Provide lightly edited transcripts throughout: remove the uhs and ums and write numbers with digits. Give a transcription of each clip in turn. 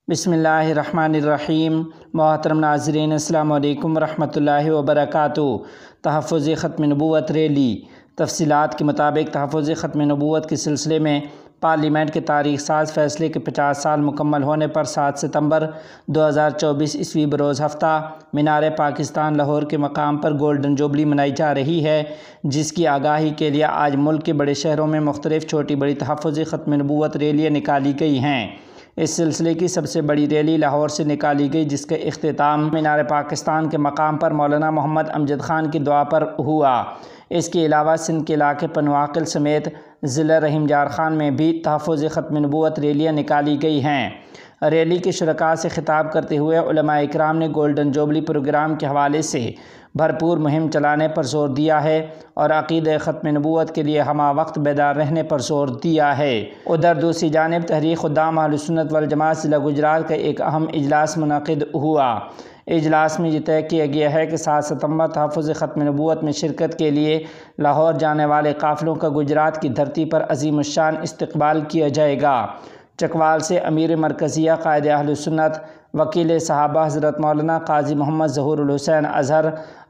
بسم اللہ الرحمن الرحیم۔ محترم ناظرین، السلام علیکم ورحمۃ اللہ وبرکاتہ۔ تحفظ ختم نبوت ریلی۔ تفصیلات کے مطابق تحفظ ختم نبوت کے سلسلے میں پارلیمنٹ کے تاریخ ساز فیصلے کے 50 سال مکمل ہونے پر 7 ستمبر 2024 عیسوی بروز ہفتہ مینار پاکستان لاہور کے مقام پر گولڈن جوبلی منائی جا رہی ہے، جس کی آگاہی کے لیے آج ملک کے بڑے شہروں میں مختلف چھوٹی بڑی تحفظ ختم نبوت ریلیاں نکالی گئی ہیں۔ اس سلسلے کی سب سے بڑی ریلی لاہور سے نکالی گئی، جس کا اختتام مینار پاکستان کے مقام پر مولانا محمد امجد خان کی دعا پر ہوا۔ اس کے علاوہ سندھ کے علاقے پنواکل سمیت ضلع رحیم جار خان میں بھی تحفظ ختم نبوت ریلیاں نکالی گئی ہیں۔ ریلی کے شرکاء سے خطاب کرتے ہوئے علماء اکرام نے گولڈن جوبلی پروگرام کے حوالے سے بھرپور مہم چلانے پر زور دیا ہے اور عقیدہ ختم نبوت کے لیے ہمہ وقت بیدار رہنے پر زور دیا ہے۔ ادھر دوسری جانب تحریک خدام اہل سنت والجماعت ضلع گجرات کا ایک اہم اجلاس منعقد ہوا۔ اجلاس میں یہ طے کیا گیا ہے کہ 7 ستمبر تحفظ ختم نبوت میں شرکت کے لیے لاہور جانے والے قافلوں کا گجرات کی دھرتی پر عظیم الشان استقبال کیا جائے گا۔ چکوال سے امیر مرکزیہ قائد اہل سنت وکیل صحابہ حضرت مولانا قاضی محمد ظہور الحسین اظہر،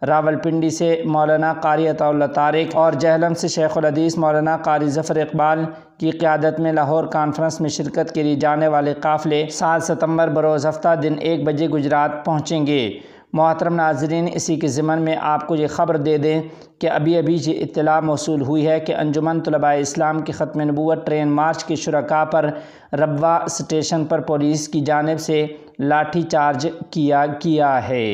راولپنڈی سے مولانا قاری عطا اللہ طارق اور جہلم سے شیخ الحدیث مولانا قاری ظفر اقبال کی قیادت میں لاہور کانفرنس میں شرکت کے لیے جانے والے قافلے 7 ستمبر بروز ہفتہ دن 1 بجے گجرات پہنچیں گے۔ محترم ناظرین، اسی کے ضمن میں آپ کو یہ خبر دے دیں کہ ابھی یہ اطلاع موصول ہوئی ہے کہ انجمن طلباء اسلام کی ختم نبوت ٹرین مارچ کے شرکاء پر ربوہ اسٹیشن پر پولیس کی جانب سے لاٹھی چارج کیا گیا ہے۔